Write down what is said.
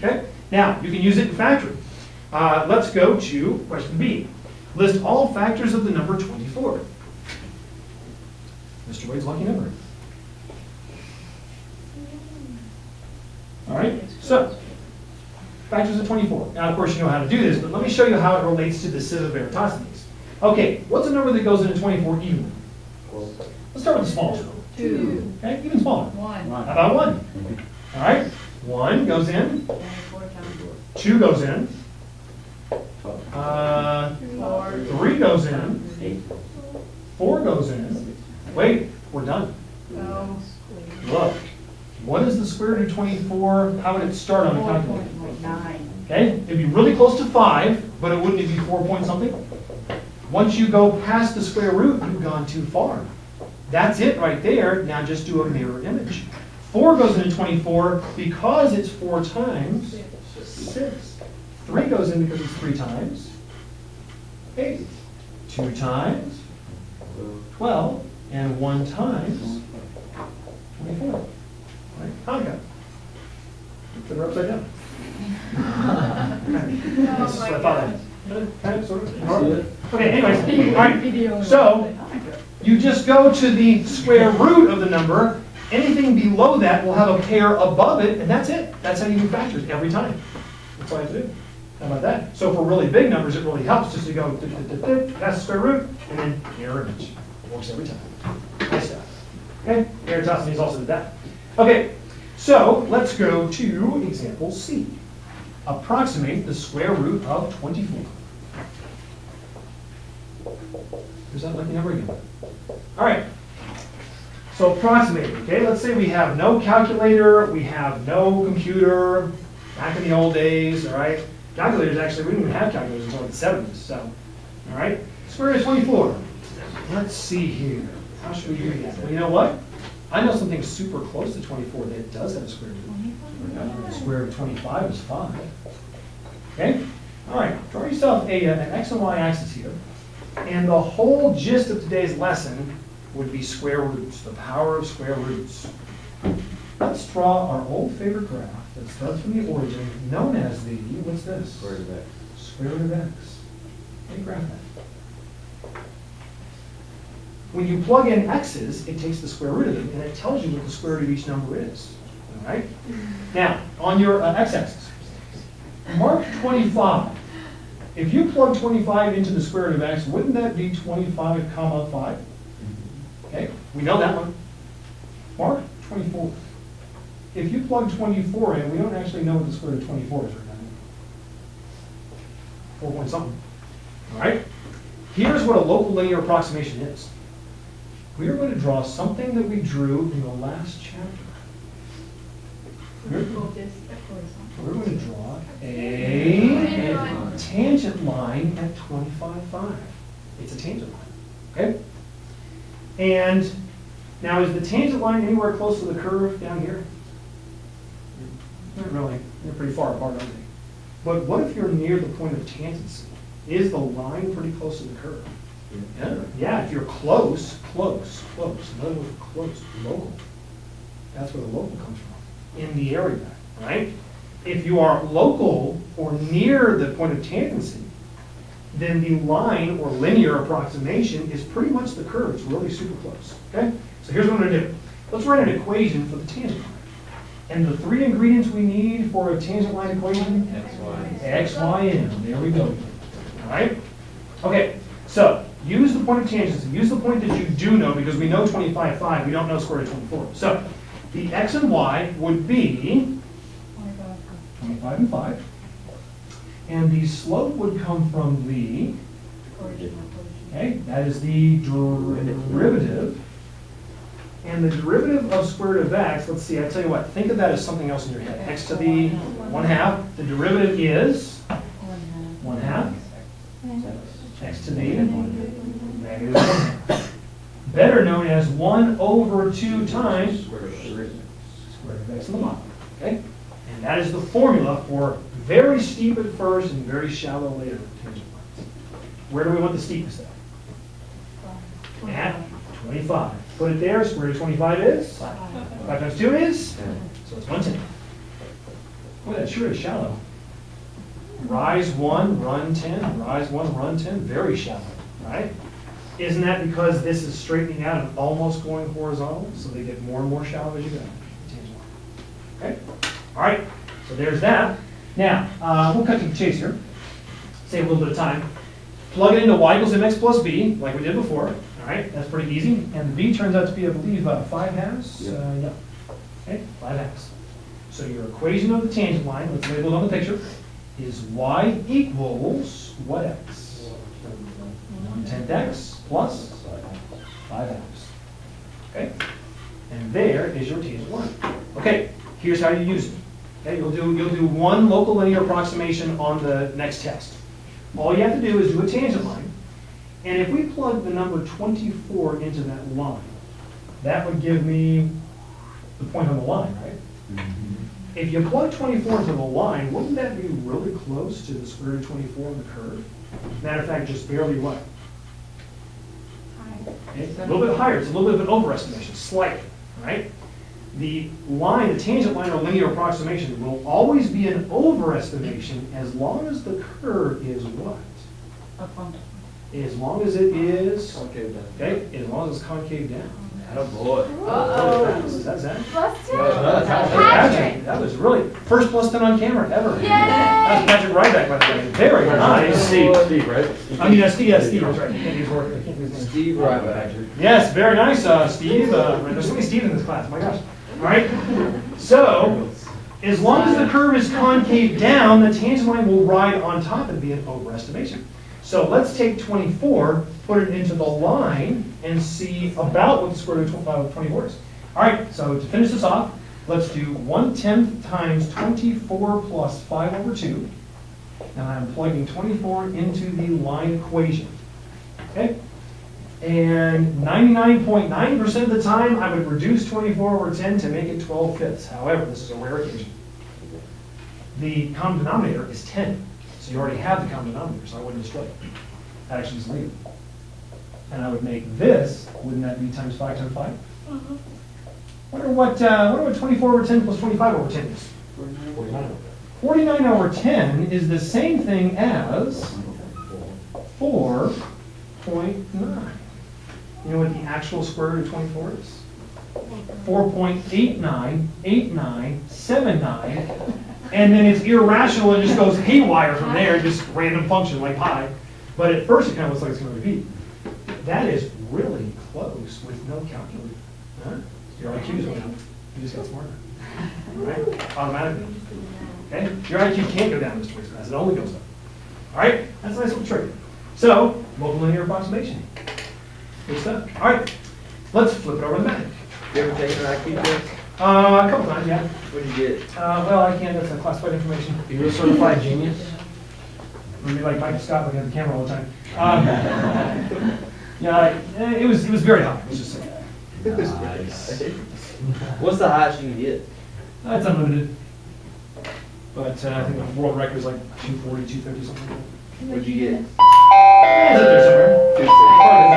Okay? Now, you can use it in factoring. Let's go to question B. List all factors of the number 24. Mr. Wade's lucky number. All right, so factors of 24. Now, of course, you know how to do this, but let me show you how it relates to the sieve of Eratosthenes. Okay, what's a number that goes into 24 evenly? Let's start with the smallest number. 2. Okay, even smaller. 1. How about 1? All right, 1 goes in, 24 times 2 goes in, 4. 3 goes in, 4 goes in. Wait, we're done. Oh. Look, what is the square root of 24? How would it start on the calculator? 4.9. Okay, it'd be really close to 5, but it wouldn't be 4 point something. Once you go past the square root, you've gone too far. That's it right there. Now just do a mirror image. 4 goes into 24 because it's 4 times 6. 3 goes in because it's 3 times 8. 2 times 12, and 1 times 24. Right? Hanukkah. Put her upside down. That's what I thought. Kind of, sort of. Okay, anyways, all right. So you just go to the square root of the number. Anything below that will have a pair above it, and that's it. That's how you do factors every time. That's all you have to do. How about that? So for really big numbers, it really helps just to go past the square root and then mirror image. It works every time. Nice stuff. Okay, Eratosthenes also did that. Okay, so let's go to example C. Approximate the square root of 24. There's that lucky number again. All right. So approximating, okay? Let's say we have no calculator, we have no computer, back in the old days, all right? Calculators, actually, we didn't even have calculators until the 70s, so, all right? Square root of 24. Let's see here. How should we do that? Well, you know what? I know something super close to 24 that does have a square root. The square root of 25 is 5. Okay? All right, draw yourself an x and y axis here. And the whole gist of today's lesson would be square roots, the power of square roots. Let's draw our old favorite graph that starts from the origin, known as the, what's this? Square root of x. Square root of x. Let me graph that. When you plug in x's, it takes the square root of them, and it tells you what the square root of each number is. All right? Now, on your x-axis, mark 25. If you plug 25 into the square root of x, wouldn't that be 25 comma 5? Okay, we know that one. Mark 24. If you plug 24 in, we don't actually know what the square root of 24 is right now. 4 point something. All right? Here's what a local linear approximation is. We are going to draw something that we drew in the last chapter. We're going to draw a tangent line at 25.5. It's a tangent line. Okay? And now, is the tangent line anywhere close to the curve down here? Not really. They're pretty far apart, aren't they? But what if you're near the point of tangency? Is the line pretty close to the curve? Yeah, if you're close. In other words, close, local. That's where the local comes from, in the area, right? If you are local or near the point of tangency, then the line or linear approximation is pretty much the curve. It's really super close, okay? So here's what I'm going to do. Let's write an equation for the tangent line. And the 3 ingredients we need for a tangent line equation? X, Y, and there we go. All right? Okay, so use the point of tangency. Use the point that you do know, because we know 25.5. We don't know square root of 24. So the x and y would be 25 and 5. And the slope would come from the, okay, that is the derivative. And the derivative of square root of x, let's see, I tell you what, think of that as something else in your head. X to the 1/2. The derivative is 1/2. X to the negative 1/2. Better known as 1/2 times square root of x in the bottom. Okay? And that is the formula for very steep at first and very shallow later tangent lines. Where do we want the steepness at? At 25. Put it there. Square root of 25 is? 5 times 2 is? So it's 1/10. Boy, that sure is shallow. Rise 1, run 10, rise 1, run 10, very shallow, right? Isn't that because this is straightening out and almost going horizontal, so they get more and more shallow as you go? Okay, all right, so there's that. Now, we'll cut to the chase here, save a little bit of time. Plug it into y equals mx plus b, like we did before, all right? That's pretty easy, and the b turns out to be, I believe, 5 halves? Yeah. Okay, 5 halves. So your equation of the tangent line, let's label it on the picture, is y equals what x? 1/10 x plus 5 halves. Okay? And there is your tangent line. Okay, here's how you use it. Okay, you'll do one local linear approximation on the next test. All you have to do is do a tangent line, and if we plug the number 24 into that line, that would give me the point on the line, right? If you plug 24 into the line, wouldn't that be really close to the square root of 24 on the curve? Matter of fact, just barely what? Okay, a little bit higher. It's a little bit of an overestimation, slightly, right? The line, the tangent line or linear approximation will always be an overestimation as long as the curve is what? Up on top. As long as it is, Concave down. okay, as long as it's concave down. Oh, boy. Uh-oh. Is that Zach? Plus 10. Patrick, that was really, first plus 10 on camera ever. Yay! That's Patrick Ryback, by the way. Very nice. Steve, right? I mean, Steve, yeah, Steve, that's right. I can't use word, I can't use his name. Steve Ryback. Yes, very nice, Steve. There's so many Steve in this class, my gosh. All right, so as long as the curve is concave down, the tangent line will ride on top and be an overestimation. So let's take 24, put it into the line, and see about what the square root of 24 is. All right, so to finish this off, let's do 1/10 times 24 plus 5 over 2. And I'm plugging 24 into the line equation. Okay? And 99.9% of the time, I would reduce 24 over 10 to make it 12/5. However, this is a rare occasion. The common denominator is 10. So you already have the common denominator, so I wouldn't destroy it. I'd actually just leave it. And I would make this, wouldn't that be times 5 times 5? Wonder what 24 over 10 plus 25 over 10 is? 49 over 10 is the same thing as 4.9. You know what the actual square root of 24 is? 4.898979, and then it's irrational and just goes haywire from there, just random function like pi. But at first it kind of looks like it's going to repeat. That is really close with no calculator. Huh? Your IQ's went up. You just got smarter. All right? Automatically. Okay? Your IQ can't go down, Mr. Wastepass. It only goes up. All right? That's a nice little trick. So, local linear approximation. Good stuff. All right. Let's flip it over to the back. You ever taken an IQ test? A couple times, yeah. What'd you get? Well, I can't. That's classified information. You're a certified genius? Maybe like Mike Scott looking at the camera all the time. Yeah, it was very high. Let's just say that. Nice. What's the highest you can get? It's unlimited. But I think the world record is like 240, 250, something like that. What'd you get? Yeah, it's up there somewhere. Part of the